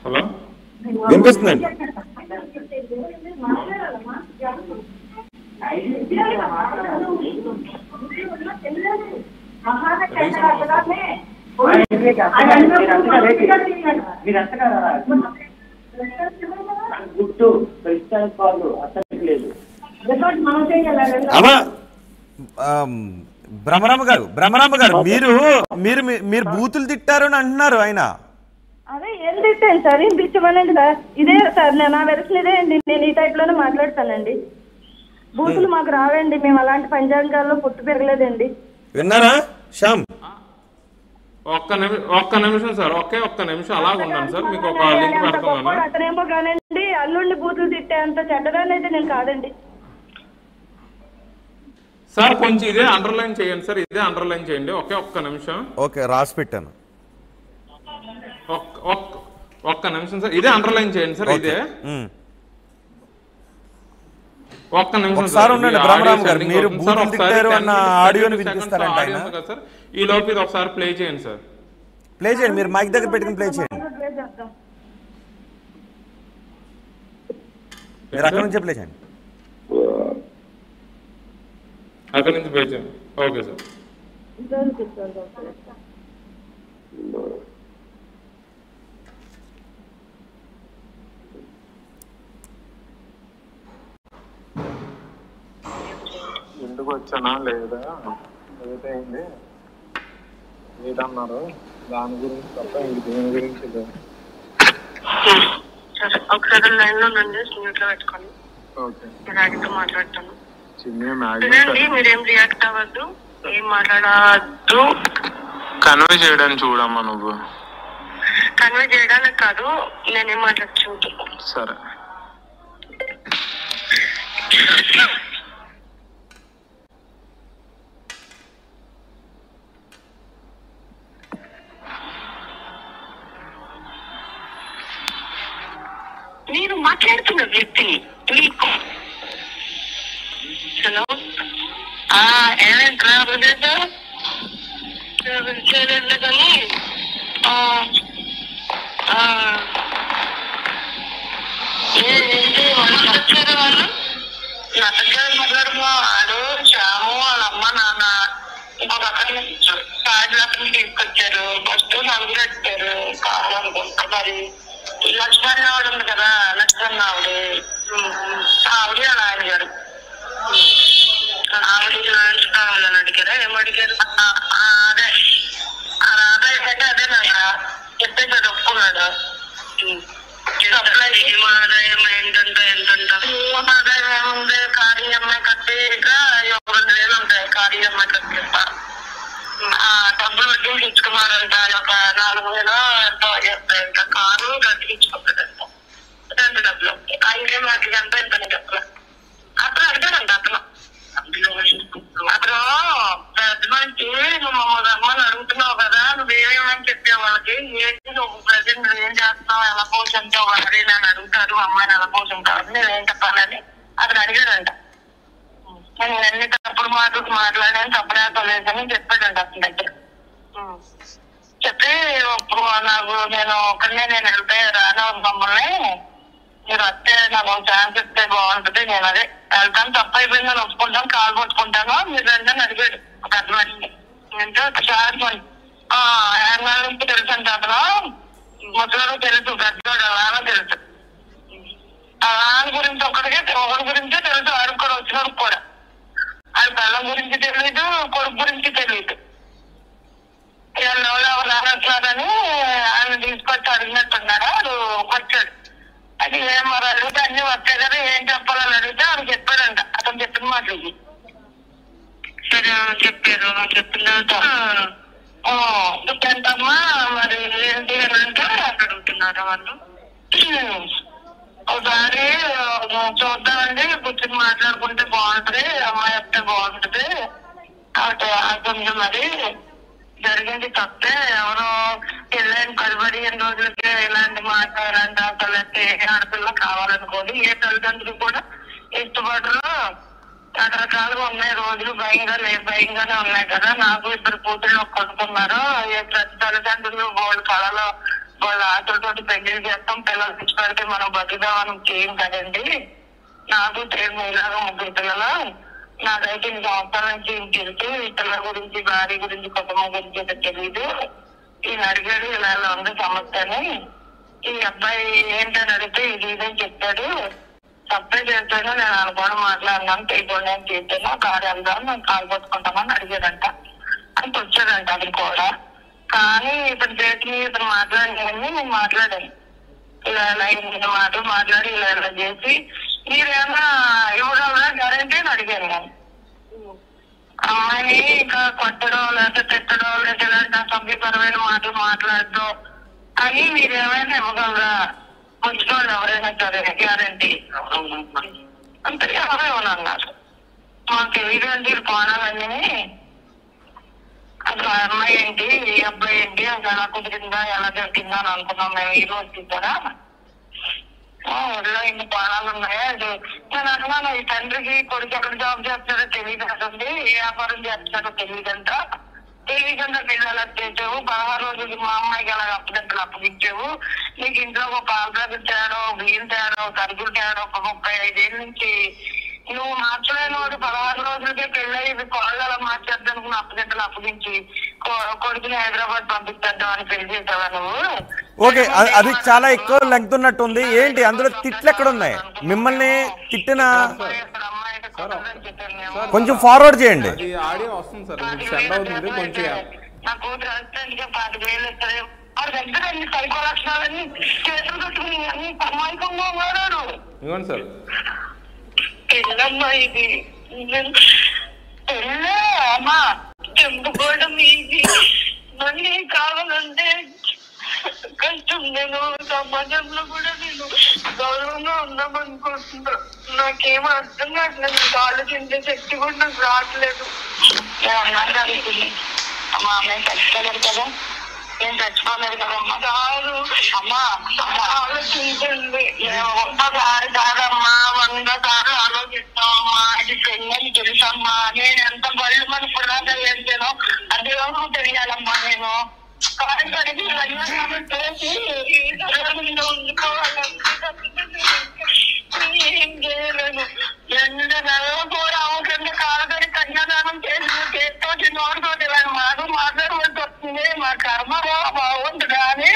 Hello వినిపిస్తుందండి. బ్రహ్మరామ గారు మీరు మీరు మీరు బూతులు తిట్టారు అని అంటున్నారు ఆయన. అదే ఏం తిట్టాను సార్, ఏం పిచ్చమనండి సార్. ఇదే సార్ నా వెర్షన్ ఇదే అండి. నేను ఈ టైప్ లోనే మాట్లాడతానండి. బూతులు మాకు రావండి, మేము అలాంటి పంచాంగాల్లో పుట్టి పెరగలేదండి. విన్నారా శ్యామ్? ఒక్క నిమిషం సార్, ఒక్క నిమిషం అలా ఉన్నాను సార్. మీకు ఒక లింక్ పెడుతున్నాను. అతనేమో కానండి అల్లుడిని బూతులు తిట్టే అంత చెడ్డదాన్ని అయితే నేను కాదండి సార్. కొంచెం ఇదే అండర్లైన్ చేయండి సార్, ఇదే అండర్లైన్ చేయండి. ఒక్క నిమిషం. ఓకే, రాసి పెట్టాను. ఒక్క నిమిషం సార్, ఇదే అండర్లైన్ చేయండి సార్. ఇదే ఒక్క నిమిషం సార్. మీరు బూతులు తిట్టారు అన్న ఆడియోని వినిపిస్తారంట ఆయన. సార్ ఈ లోపు ఇది ఒకసారి ప్లే చేయండి సార్. ప్లే చేయండి, మీరు మైక్ దగ్గర పెట్టుకుని ప్లే చేయండి. మీరు అక్కడ నుంచే ప్లే చేయండి. అక్కడి నుంచి ప్లే చేయండి. Okay sir. ఎందుకు వచ్చానా లేదా ఏదైంది ఏదన్నారు దాని గురించి తప్ప ఇంక దేని గురించి లేదు. ఒకసారి లైన్ లో నండి, స్మూత్ లో పెట్టుకోండి. ఓకే, నేను మాట్లాడతాను. మీరేం రియాక్ట్ అవ్వద్దు, ఏం మాట్లాడద్దు. కన్వే చేయడానికి చూడమ్మా. నువ్వు కన్వే చేయడానికి కాదు, నేనేం మాట్లాడుతూ. సరే, నేను మాట్లాడుతున్న వ్యక్తి మీకు హలో ఏమైనా చేయలేదు కానీ వచ్చారు వాళ్ళు నా దగ్గర మాట్లాడుతున్నాడు. శ్యాము వాళ్ళ అమ్మ నాన్న ఇంకొక అక్కడ కార్డు అక్కడ తీసుకొచ్చారు. ఫస్ట్ నలుగురు వచ్చారు కాదు అనుకుంటా. మరి లక్ష్మణ్ ఆవిడ ఉంది కదా, లక్ష్మణ్ ఆవిడ అలా అడిగారు. ఆవిడ లంచ్ కావాలని అడిగారా? ఏమడిగారు? అదే ఆదాయం అయితే అదేనా చెప్పేసాడు, ఒప్పుకున్నాడు. ఆదాయం ఏంటంటే ఆదాయం ఏముంది, ఖాళీ అమ్మాయి కట్టేక 2,000 ఉంటాయి. ఖాళీ అమ్మాయి కట్టేస్తా డబ్బులు వడ్డీ తెచ్చుకున్నాడంట. ఒక 4,000 ఎంతో చేస్తాయంట. కారు కట్టించుకుంటాడంట. 2 డబ్బులు 5 వాటికి ఎంత ఎంత డబ్బులు అతను అడిగాడంట. అతను పెద్ద మనిషి, నువ్వు మమ్మల్ని రమ్మని అడుగుతున్నావు కదా, నువ్వేమని చెప్పావు వాళ్ళకి? ఏంటి నువ్వు ప్రజెంట్ నువ్వేం చేస్తున్నావు, ఎలా పోషించావు మరి నన్ను అడుగుతారు, అమ్మాయిని ఎలా పోషించావు, నేనేం చెప్పాలని అతను అడిగాడంట. నేను అన్ని తప్పుడు మాటలు మాట్లాడాను, తప్పులేకలేదని చెప్పాడంట అతని దగ్గర. చెప్పి నాకు నేను ఒక్కడనే నేను వెళ్తే రాను మమ్మల్ని, మీరు వస్తే నాకు ఛాన్స్ ఇస్తే బాగుంటుంది, నేను అదే వెళ్తాను, తప్పు అయిపోయిందని ఒప్పుకుంటాను, కాలు పట్టుకుంటాను, మీరు రండి అడిగాడు ఒక అర్థమని. అంటే ఛాన్స్ నుంచి తెలుసు అంటే అతను ముసలి తెలుసు, పెద్దవాడు అలానే తెలుసు. అలాని గురించి ఒకరి గురించే తెలుసు. వాడికి కూడా వచ్చినోడికి కూడా అది పిల్లల గురించి తెలియదు, కొడుకు గురించి తెలియదు. ఎవరు రానట్లారని ఆయన తీసుకొచ్చి అడిగినట్టున్నాడు. వాడు వచ్చాడు. అది ఏం మరి అడిగితే అన్ని వస్తాయి కదా, ఏం చెప్పాలని అడిగితే వాడు చెప్పాడంట. అతను చెప్పిన మాటలకి సరే చెప్పారు. చెప్పిన ఎంతమ్మా మరి ఏంటి అని అంటే అడుగుతున్నారా వాళ్ళు. ఒకసారి చూద్దామండి, కూర్చొని మాట్లాడుకుంటే బాగుంటది, అమ్మాయి వస్తే బాగుంటది. కొంచెం మరి జరిగింది తప్పే, ఎవరో పెళ్ళైన 10-15 రోజులకి ఇలాంటి మాట ఇలాంటి అసలు ఆడపిల్ల కావాలనుకోండి. ఏ తల్లిదండ్రులు కూడా ఇష్టపడరు. రకరకాలుగా ఉన్నాయి రోజులు, భయంగానే ఉన్నాయి కదా. నాకు 2 కూతుళ్ళు కొడుకున్నారు. ప్రతి తల్లిదండ్రులు వాళ్ళ కళలో వాళ్ళ ఆటలతోటి పెళ్లి చేస్తాం, పిల్లలు తెచ్చి పెడితే మనం బతుకుదామని చేయం కదండి. నాకు మీలాగా 3 పిల్లలు, నాకైతే 2 సంవత్సరాల నుంచి తెలుసు. ఈ పిల్లల గురించి, భార్య గురించి, కుటుంబం గురించి అయితే తెలీదు. ఈయన అడిగాడు ఇలా ఉంది సమస్య అని. ఈ అబ్బాయి ఏంటని అడిగితే ఇది ఇదని చెప్పాడు. సప్లై చేస్తాను, నేను అనుకోవడం మాట్లాడినాను, తెలియకుండా చేస్తాను, కారు వెళ్దాం, నేను కాలు పట్టుకుంటామని అడిగాడంట. అని వచ్చాడంట అది కూడా. కానీ ఇతను చేతి ఇతను మాట్లాడినవన్నీ నేను మాట్లాడాను. ఇలా ఇలా మాటలు మాట్లాడి ఇలా చేసి మీరేమన్నా ఇవ్వగలరా గ్యారెంటీ అని అడిగాను నేను. అమ్మాయిని ఇంకా కొట్టడం లేకపోతే తిట్టడం లేకపోతే ఇలాంటి అసభ్యకరమైన మాటలు మాట్లాడడం అని మీరేమైనా ఇవ్వగలరా? ఉంచుకోండి ఎవరైనా సరే గ్యారెంటీ అంటే ఎవరో ఇవ్వనన్నారు. మాకు తెలియదండి కోణాలన్నీ. అసలు ఆ అమ్మాయి ఏంటి, ఈ అబ్బాయి ఏంటి, అసలు ఎలా కుదిరిందా ఎలా జరిగిందా అని అనుకున్నాం మేము. ఈ రోజు చూసారా ఊళ్ళో ఇన్ని కోణాలు ఉన్నాయా? అది నేను అన్నాను, ఈ తండ్రికి కొడుకు ఎక్కడ జాబ్ చేస్తాడో తెలియదు కదండి, ఏ వ్యాపారం చేస్తాడో తెలియదంట. తెలియకుండా పిల్లలు వచ్చేసావు, 16 రోజులకి మా అమ్మాయికి ఎలా అప్పగింతలు అప్పగించావు, నీకు ఇంట్లో ఒక పాల ప్యాకెట్ తేడా, బియ్యం తేడా, సరుకులు తేడా, ఒక 35 ఏళ్ళ నుంచి నువ్వు మార్చలేని వాడు 16 రోజులకే పెళ్ళి కోళ్ళు అలా మార్చేద్దానుకుని అప్పగింతలు అప్పగించి కొడుకుని హైదరాబాద్ పంపిస్తాం అని పెళ్లి చేసావా నువ్వు? ఓకే, అది చాలా ఎక్కువ లెంగ్త్ ఉన్నట్టుంది. ఏంటి అందులో తిట్లు ఎక్కడ ఉన్నాయి? మిమ్మల్ని తిట్టిన కొంచెం ఫార్వర్డ్ చేయండి. అది ఆడియో వస్తుంది సార్, సెండ్ అవుతుంది కొంచెం. నా కూతురు హస్బెండ్గా 5,000 ఇస్తారు. వాడి దగ్గర అన్ని సైకో లక్షణాలన్నీ చేతులు కట్టుకుని అన్ని అమాయకంగా ఉన్నాడు. ఇవ్వండి సార్. పెళ్ళమ్మా ఇది, పెళ్ళే అమ్మా చెంపుకోవడం ఇది. మళ్ళీ కావాలంటే కష్టం. నేను సమాజంలో కూడా నేను గౌరవంగా ఉందామనుకుంటున్నా. నాకేమో అర్థం కావట్లేదు, నాకు ఆలోచించే శక్తి కూడా నాకు రావట్లేదు. నేను అన్నాను అనుకుంది అమ్మా, మేము చచ్చిపోలేదు కదా, నేను చచ్చిపోలేదు కదమ్మా. కాదు అమ్మా, ఆలోచించండి. ఒక్కసారి కాదమ్మా, 100 సార్లు ఆలోచిస్తామమ్మా. అది పెళ్ళని తెలుసమ్మా. నేను ఎంత బళ్ళు మన పురాగా చేస్తానో అది తెలియాలమ్మా. నేను కాదు కడిగి చేసి ఏం చేయలేను. 2 నెలలు కూడా అవసరం కాలగడి కన్యాదానం చేస్తూ నోడుతోటి ఇలాంటి మాటలు మాట్లాడవలసి వస్తుంది. మా కర్మ బాగుంది కానీ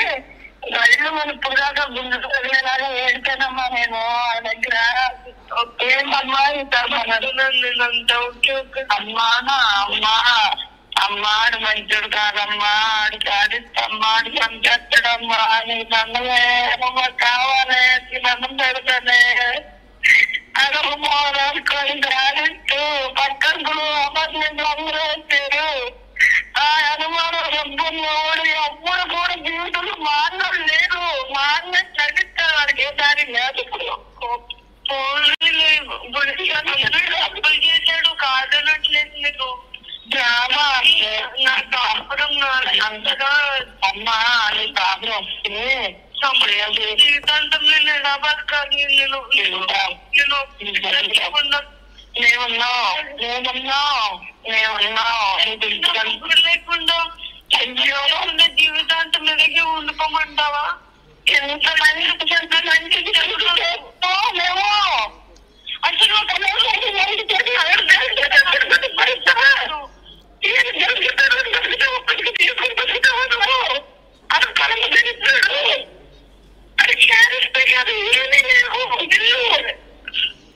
రైలు మన పురాగా గుండె తగిలేలాగా ఏడిపోయానమ్మా నేను ఆ దగ్గర. ఏంటమ్మా ఈ తరఫునంత అమ్మా అమ్మాడు మంచుడు కాదమ్మా, ఆడు సాధిస్తమ్మా, ఆడు చంపేస్తాడమ్మా. నీ దండమేమమ్మా కావాలి, దండం పెడతానే అడగమోరాడుకొని రాలిస్తూ పక్కన అపార్ట్మెంట్ అందరూ వచ్చారు. ఆ అనుమానం డబ్బున్నోడు ఎప్పుడు కూడా జీవితంలో మానవుడు లేదు. మా అన్న చదివిస్తాడు, వాడికి ఏ దారి లేదు. అప్పులు చేశాడు, కాదనట్లేదు నీకు డ్రామా. నా కాపురం అంతగా అమ్మా, నీ కాపురం వస్తే జీవితాంతం నేను ఎలా బతకాలి? లేకుండా ఉన్న జీవితాంతం ఎదిగి ఉండిపోమంటావా? ఎంత మంచి మేము అసలు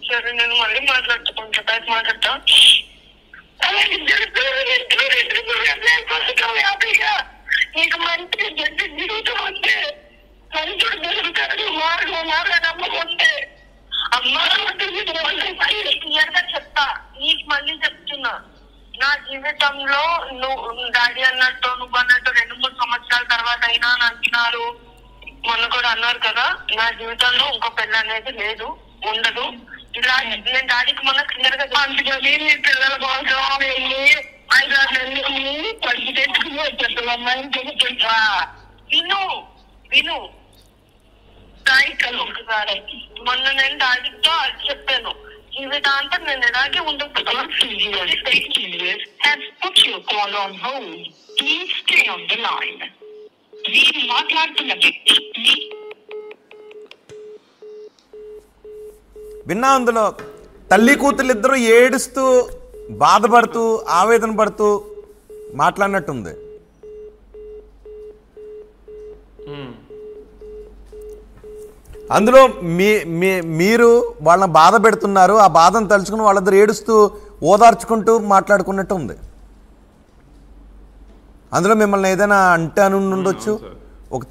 సరే నేను మళ్ళీ మాట్లాడుతుంటా హ్యాపీగా. నీకు మంచి జడ్డు జీవితం ఉంటే, మంచుడు దొరుకుతాడు, మాగా నమ్మకం ఉంటే అమ్మా చెప్తా. నీకు మళ్ళీ చెప్తున్నా, నా జీవితంలో నువ్వు డాడీ అన్నట్టు నువ్వు అన్నట్టు 2-3 సంవత్సరాల తర్వాత అయినా అంటున్నారు. మొన్న కూడా అన్నారు కదా, నా జీవితంలో ఇంకో పెళ్ళి అనేది లేదు, ఉండదు. ఇలా నేను డాడీకి మొన్న క్లియర్ గా అందుకని నీ పిల్లల కోసం వెళ్ళి 5-6 నెలలు పడికి తెచ్చుకుని వచ్చేస్తామమ్మా. చెప్తా విను ఒకసారి. మొన్న నేను డాడీతో అది చెప్పాను, జీవితాంతం నేను ఎలాగే ఉండకపోతాను. నేను మాట్లాడుతున్న వ్యక్తి విన్నా అందులో తల్లి కూతురు ఇద్దరు ఏడుస్తూ బాధపడుతూ ఆవేదన పడుతూ మాట్లాడినట్టుంది. అందులో మీరు వాళ్ళని బాధ పెడుతున్నారు, ఆ బాధను తలుచుకుని వాళ్ళిద్దరు ఏడుస్తూ ఓదార్చుకుంటూ మాట్లాడుకున్నట్టు ఉంది. అందులో మిమ్మల్ని ఏదైనా అంటే అని ఉండొచ్చు, ఒక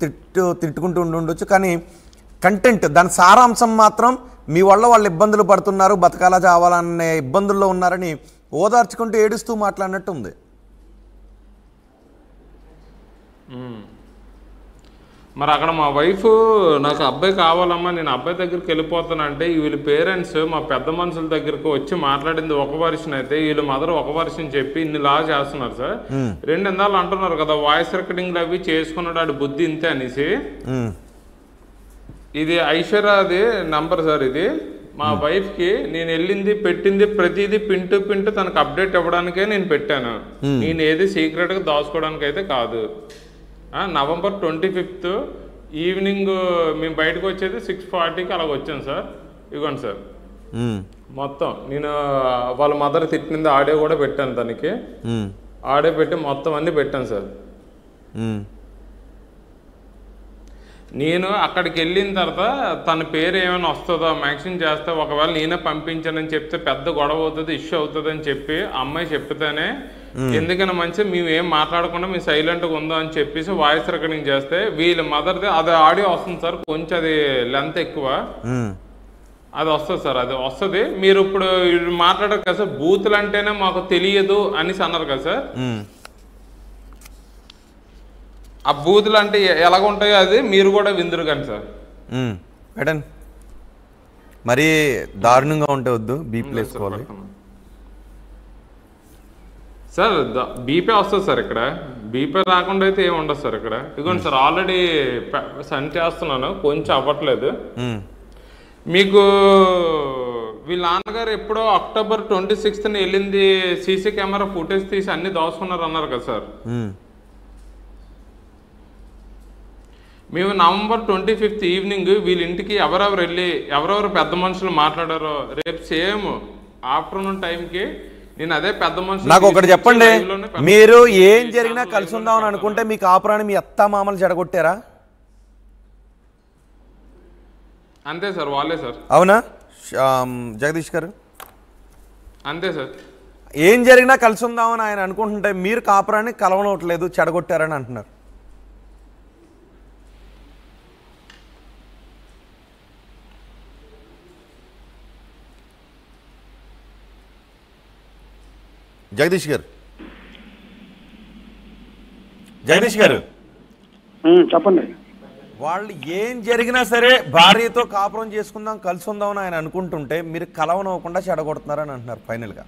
తిట్టుకుంటూ ఉండొచ్చు, కానీ కంటెంట్ దాని సారాంశం మాత్రం మీ వల్ల వాళ్ళు ఇబ్బందులు పడుతున్నారు, బతకాలా చావాలనే ఇబ్బందుల్లో ఉన్నారని ఓదార్చుకుంటూ ఏడుస్తూ మాట్లాడినట్టు ఉంది. మరి అక్కడ మా వైఫ్ నాకు అబ్బాయి కావాలమ్మా, నేను అబ్బాయి దగ్గరికి వెళ్ళిపోతానంటే వీళ్ళ పేరెంట్స్ మా పెద్ద మనుషుల దగ్గరకు వచ్చి మాట్లాడింది ఒక వర్షన్ అయితే వీళ్ళ మదర్ ఒక వర్షన్ చెప్పి ఇన్ని లా చేస్తున్నారు సార్. 2 నెలలు అంటున్నారు కదా వాయిస్ రికార్డింగ్లు అవి చేసుకున్నాడు ఆడి బుద్ధి ఇంతే అనేసి. ఇది ఐశ్వర్యది నంబర్ సార్. ఇది మా వైఫ్కి నేను వెళ్ళింది పెట్టింది ప్రతిదీ పింటూ తనకు అప్డేట్ ఇవ్వడానికే నేను పెట్టాను. నేను ఏది సీక్రెట్గా దాచుకోవడానికి అయితే కాదు. నవంబర్ 25th ఈవినింగ్ మేము బయటకు వచ్చేది 6:40కి అలాగ వచ్చాను సార్. ఇవ్వండి సార్ మొత్తం. నేను వాళ్ళ మదర్ తిట్టింది ఆడియో కూడా పెట్టాను, తనకి ఆడియో పెట్టి మొత్తం అన్ని పెట్టాను సార్. నేను అక్కడికి వెళ్ళిన తర్వాత తన పేరు ఏమైనా వస్తుందో మ్యాక్సిమం చేస్తే, ఒకవేళ నేనే పంపించానని చెప్తే పెద్ద గొడవ అవుతుంది, ఇష్యూ అవుతుంది అని చెప్పి అమ్మాయి చెప్తేనే ఎందుకైనా మంచి మేము ఏం మాట్లాడకుండా మేము సైలెంట్గా ఉందో అని చెప్పేసి వాయిస్ రికార్డింగ్ చేస్తే వీళ్ళ మదర్ది అది ఆడియో వస్తుంది సార్. కొంచెం అది లెంత్ ఎక్కువ, అది వస్తుంది సార్. అది వస్తుంది. మీరు ఇప్పుడు మాట్లాడారు కదా సార్, బూతులు అంటేనే మాకు తెలియదు అనేసి అన్నారు కదా సార్. ఆ బూతులు అంటే ఎలాగ ఉంటాయో అది మీరు కూడా విందురు కానీ సార్. పెట్టండి, మరీ దారుణంగా ఉంటే వద్దు, బీపీ వేసుకోవాలి సార్. బీపీ వస్తుంది సార్. ఇక్కడ బీపీ రాకుండా అయితే ఏమి ఉండదు సార్. ఇక్కడ ఇదిగోండి సార్, ఆల్రెడీ సెండ్ చేస్తున్నాను, కొంచెం అవ్వట్లేదు. మీకు వీళ్ళ నాన్నగారు ఎప్పుడో October 26th వెళ్ళింది సీసీ కెమెరా ఫుటేజ్ తీసి అన్ని దాచుకున్నారు అన్నారు కదా సార్. మేము November 25th ఈవినింగ్ వీళ్ళ ఇంటికి ఎవరెవరు పెద్ద మనుషులు మాట్లాడారో రేపు సేమ్ ఆఫ్టర్నూన్ టైంకి నేను అదే పెద్ద మనుషులు. నాకు ఒకటి చెప్పండి, మీరు ఏం జరిగినా కలిసి ఉందామని అనుకుంటే మీ కాపురాన్ని మీ అత్త మామలు జడగొట్టారా? అంతే సార్, వాళ్ళే సార్. అవునా జగదీష్ గారు? అంతే సార్. ఏం జరిగినా కలిసి ఉందామని ఆయన అనుకుంటుంటే మీరు కాపురాన్ని కలవనట్లేదు, చెడగొట్టారని అంటున్నారు. జగదీష్ గారు చెప్పండి. వాళ్ళు ఏం జరిగినా సరే భార్యతో కాపురం చేసుకుందాం కలిసి ఉందామని ఆయన అనుకుంటుంటే మీరు కలవనవ్వకుండా చెడగొడుతున్నారని అంటున్నారు ఫైనల్ గా.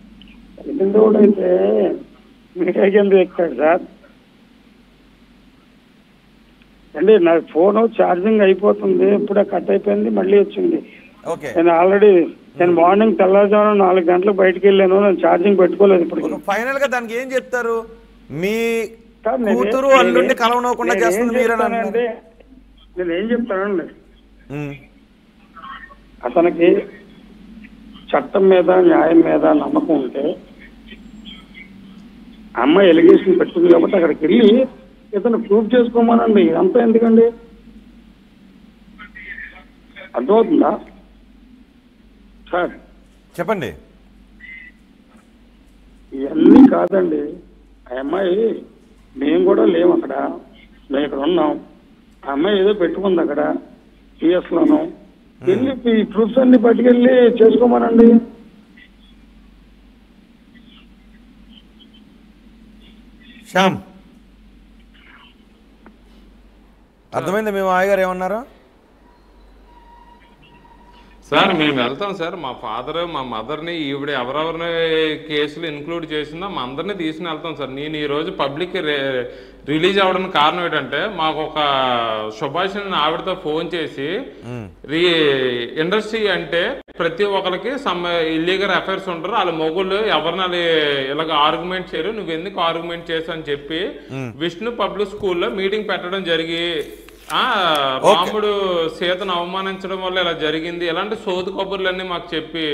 అయితే మీకేందుకు ఎక్కాడు సార్ అండి? నా ఫోన్ ఛార్జింగ్ అయిపోతుంది, ఇప్పుడే కట్ అయిపోయింది, మళ్ళీ వచ్చింది. నేను మార్నింగ్ తెల్లవారుజామున 4 గంటలకు బయటకు వెళ్ళాను, నేను ఛార్జింగ్ పెట్టుకోలేదు. ఇప్పుడు ఫైనల్ గా దానికి ఏం చెప్తారు? మీ కూతురు అల్లుడిని కలవనవ్వకుండా చేస్తుంది మీరేనండి. నేను ఏం చెప్తానండి, అతనికి చట్టం మీద న్యాయం మీద నమ్మకం ఉంటే అమ్మాయి ఎలిగేషన్ పెట్టుకుంది కాబట్టి అక్కడికి వెళ్ళి ఇతను ప్రూవ్ చేసుకోమనండి. ఇదంతా ఎందుకండి? అర్థమవుతుందా సార్? చెప్పండి. ఇవన్నీ కాదండి. ఆ అమ్మాయి మేము కూడా లేము అక్కడ, మేము ఇక్కడ ఉన్నాం. ఆ అమ్మాయి ఏదో పెట్టుకుంది అక్కడ టీఎస్లోను. వెళ్ళి ఈ ప్రూఫ్స్ అన్ని పట్టుకెళ్ళి చేసుకోమనండి. శ్యామ్ అర్థమైంది మీ మాయగారు ఏమన్నారు సార్? మేము వెళ్తాం సార్. మా ఫాదర్ మా మదర్ని ఈవిడ ఎవరెవరిని కేసులు ఇన్క్లూడ్ చేసిందో మా అందరినీ తీసుకుని వెళ్తాం సార్. నేను ఈరోజు పబ్లిక్ రిలీజ్ అవ్వడానికి కారణం ఏంటంటే మాకు ఒక సుభాషిణి ఆవిడతో ఫోన్ చేసి ఇండస్ట్రీ అంటే ప్రతి ఒక్కరికి ఇల్లీగల్ అఫైర్స్ ఉంటారు. వాళ్ళ మొగుళ్ళు ఎవరిని ఇలాగ ఆర్గ్యుమెంట్ చేయరు, నువ్వు ఎందుకు ఆర్గ్యుమెంట్ చేసావు అని చెప్పి విష్ణు పబ్లిక్ స్కూల్లో మీటింగ్ పెట్టడం జరిగి రాముడు సీతను అవమానించడం వల్ల ఇలా జరిగింది, ఇలాంటి సోదు కబుర్లన్నీ మాకు చెప్పి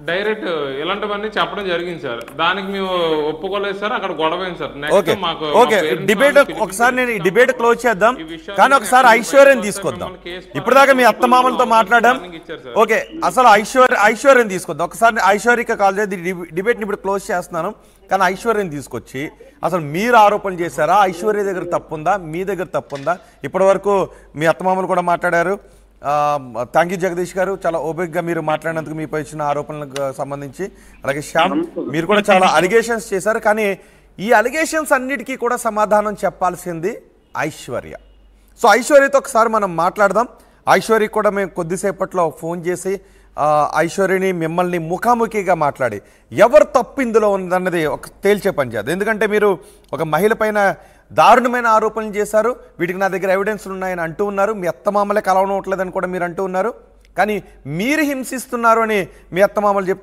డైరెక్ట్ ఇలాంటివన్నీ చెప్పడం జరిగింది సార్. దానికి మేము ఒప్పుకోలేదు సార్, అక్కడ గొడవైంది సార్. నెక్స్ట్ మాకు డిబేట్ ఒకసారి నేను ఈ డిబేట్ క్లోజ్ చేద్దాం, కానీ ఒకసారి ఐశ్వర్యం తీసుకొద్దాం. ఇప్పటిదాకా మీ అత్తమామలతో మాట్లాడాం, ఓకే, అసలు ఐశ్వర్యం తీసుకొద్దాం. ఒకసారి ఐశ్వర్యకి కాల్ చేసి డిబేట్ని ఇప్పుడు క్లోజ్ చేస్తున్నాను, కానీ ఐశ్వర్యం తీసుకొచ్చి అసలు మీరు ఆరోపణలు చేశారా, ఐశ్వర్య దగ్గర తప్పుందా, మీ దగ్గర తప్పుందా? ఇప్పటి వరకు మీ అత్తమామలు కూడా మాట్లాడారు. థ్యాంక్ యూ జగదీష్ గారు, చాలా ఓపికగా మీరు మాట్లాడినందుకు మీపై ఇచ్చిన ఆరోపణలకు సంబంధించి. అలాగే శ్యామ్, మీరు కూడా చాలా అలిగేషన్స్ చేశారు, కానీ ఈ అలిగేషన్స్ అన్నిటికీ కూడా సమాధానం చెప్పాల్సింది ఐశ్వర్య. సో ఐశ్వర్యతో ఒకసారి మనం మాట్లాడదాం. ఐశ్వర్యకి కూడా మేము కొద్దిసేపట్లో ఫోన్ చేసి ఐశ్వర్యని మిమ్మల్ని ముఖాముఖిగా మాట్లాడి ఎవరు తప్పు ఇందులో ఉందన్నది ఒక తేల్చే పని చేద్దాం. ఎందుకంటే మీరు ఒక మహిళ పైన దారుణమైన ఆరోపణలు చేశారు, వీటికి నా దగ్గర ఎవిడెన్స్లు ఉన్నాయని అంటూ ఉన్నారు. మీ అత్తమామలే కలవనట్లేదని కూడా మీరు అంటూ ఉన్నారు, కానీ మీరు హింసిస్తున్నారు అని మీ అత్తమామలు చెప్తే